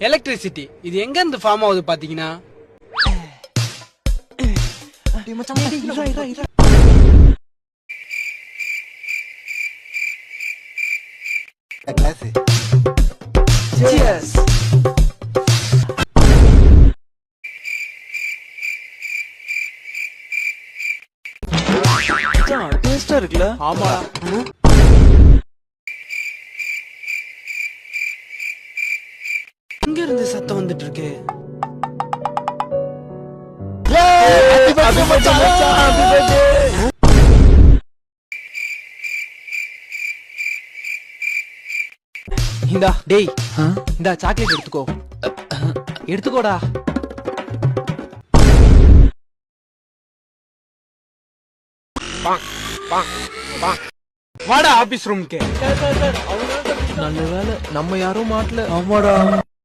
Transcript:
Electricity இது எங்க இருந்து ஃபார்ம் ஆகுது பாத்தீங்கன்னா டேஸ்டா இருக்குல்ல? ஆமா எங்க இருந்து சத்தம் வந்துட்டு இருக்கு இந்தா டேய் இந்தா சாக்லேட் எடுத்துக்கோ எடுத்துக்கோடா வாடா ஆபீஸ் ரூம்க்கு நல்ல வேலை நம்ம யாரும் மாட்டல ஆமாடா